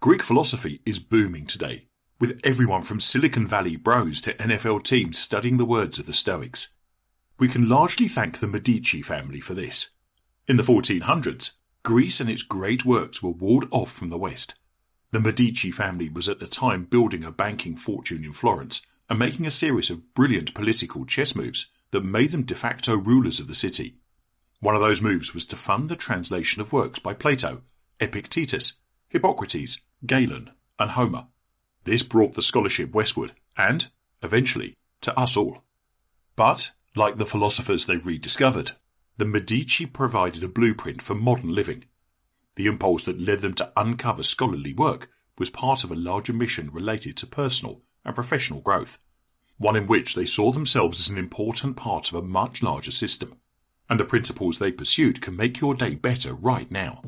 Greek philosophy is booming today, with everyone from Silicon Valley bros to NFL teams studying the words of the Stoics. We can largely thank the Medici family for this. In the 1400s, Greece and its great works were walled off from the West. The Medici family was at the time building a banking fortune in Florence and making a series of brilliant political chess moves that made them de facto rulers of the city. One of those moves was to fund the translation of works by Plato, Epictetus, Hippocrates, Galen, and Homer. This brought the scholarship westward and, eventually, to us all. But, like the philosophers they rediscovered, the Medici provided a blueprint for modern living. The impulse that led them to uncover scholarly work was part of a larger mission related to personal and professional growth, one in which they saw themselves as an important part of a much larger system, and the principles they pursued can make your day better right now.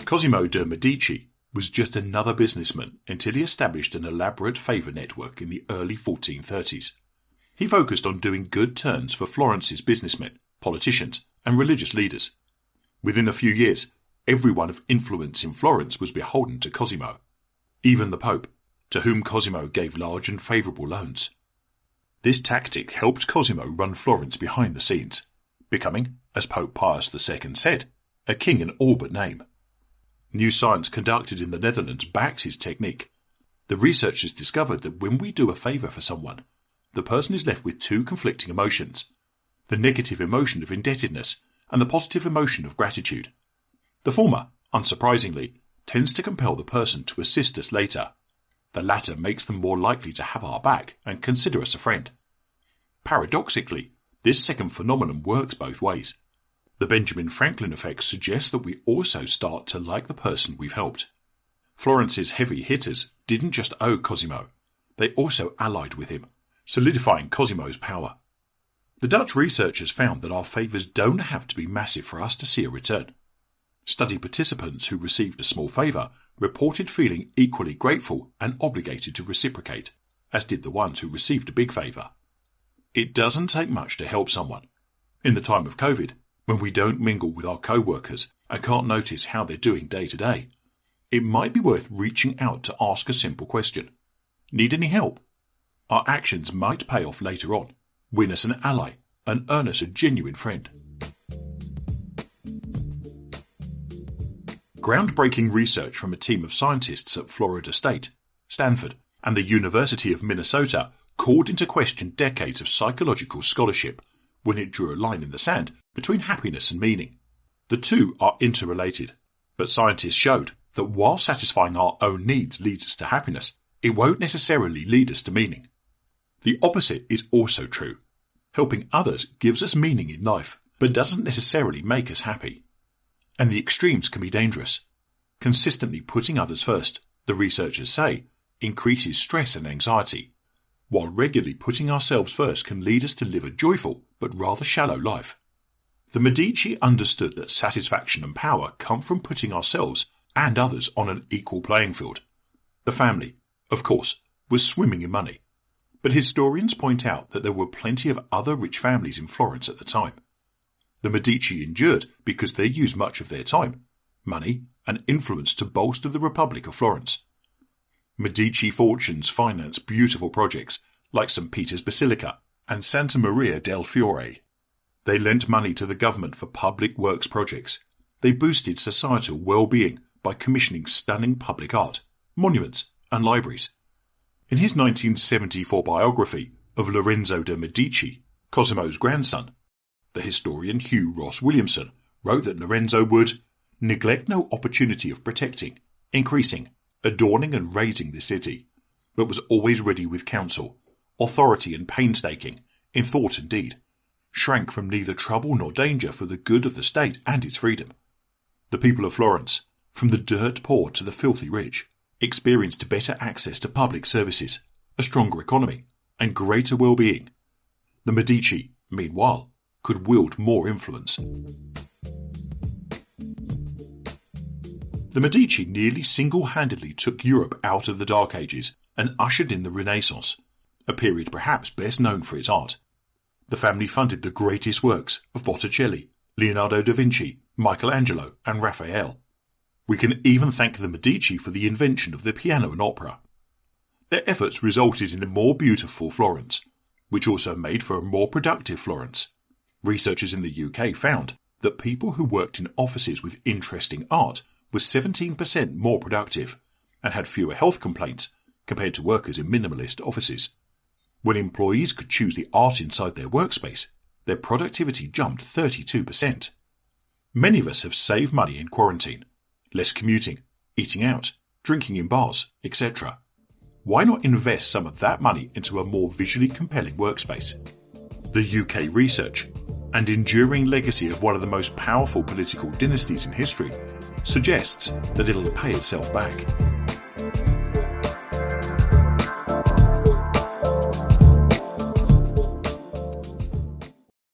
Cosimo de' Medici was just another businessman until he established an elaborate favour network in the early 1430s. He focused on doing good turns for Florence's businessmen, politicians, and religious leaders. Within a few years, everyone of influence in Florence was beholden to Cosimo, even the Pope, to whom Cosimo gave large and favourable loans. This tactic helped Cosimo run Florence behind the scenes, becoming, as Pope Pius II said, a king in all but name. New science conducted in the Netherlands backed his technique. The researchers discovered that when we do a favour for someone, the person is left with two conflicting emotions: the negative emotion of indebtedness and the positive emotion of gratitude. The former, unsurprisingly, tends to compel the person to assist us later. The latter makes them more likely to have our back and consider us a friend. Paradoxically, this second phenomenon works both ways. The Benjamin Franklin effect suggests that we also start to like the person we've helped. Florence's heavy hitters didn't just owe Cosimo, they also allied with him, solidifying Cosimo's power. The Dutch researchers found that our favours don't have to be massive for us to see a return. Study participants who received a small favour reported feeling equally grateful and obligated to reciprocate, as did the ones who received a big favour. It doesn't take much to help someone. In the time of COVID, when we don't mingle with our co-workers and can't notice how they're doing day to day, it might be worth reaching out to ask a simple question. Need any help? Our actions might pay off later on, win us an ally, and earn us a genuine friend. Groundbreaking research from a team of scientists at Florida State, Stanford, and the University of Minnesota called into question decades of psychological scholarship when it drew a line in the sand between happiness and meaning. The two are interrelated, but scientists showed that while satisfying our own needs leads us to happiness, it won't necessarily lead us to meaning. The opposite is also true. Helping others gives us meaning in life, but doesn't necessarily make us happy. And the extremes can be dangerous. Consistently putting others first, the researchers say, increases stress and anxiety, while regularly putting ourselves first can lead us to live a joyful but rather shallow life. The Medici understood that satisfaction and power come from putting ourselves and others on an equal playing field. The family, of course, was swimming in money, but historians point out that there were plenty of other rich families in Florence at the time. The Medici endured because they used much of their time, money, and influence to bolster the Republic of Florence. Medici fortunes financed beautiful projects like St. Peter's Basilica and Santa Maria del Fiore. They lent money to the government for public works projects. They boosted societal well-being by commissioning stunning public art, monuments, and libraries. In his 1974 biography of Lorenzo de' Medici, Cosimo's grandson, the historian Hugh Ross Williamson wrote that Lorenzo would neglect no opportunity of protecting, increasing, adorning and raising the city, but was always ready with counsel, authority and painstaking, in thought and deed, shrank from neither trouble nor danger for the good of the state and its freedom. The people of Florence, from the dirt poor to the filthy rich, experienced better access to public services, a stronger economy, and greater well-being. The Medici, meanwhile, could wield more influence. The Medici nearly single-handedly took Europe out of the Dark Ages and ushered in the Renaissance, a period perhaps best known for its art. The family funded the greatest works of Botticelli, Leonardo da Vinci, Michelangelo and Raphael. We can even thank the Medici for the invention of the piano and opera. Their efforts resulted in a more beautiful Florence, which also made for a more productive Florence. Researchers in the UK found that people who worked in offices with interesting art were 17% more productive and had fewer health complaints compared to workers in minimalist offices. When employees could choose the art inside their workspace, their productivity jumped 32%. Many of us have saved money in quarantine, less commuting, eating out, drinking in bars, etc. Why not invest some of that money into a more visually compelling workspace? The UK research and enduring legacy of one of the most powerful political dynasties in history suggests that it'll pay itself back.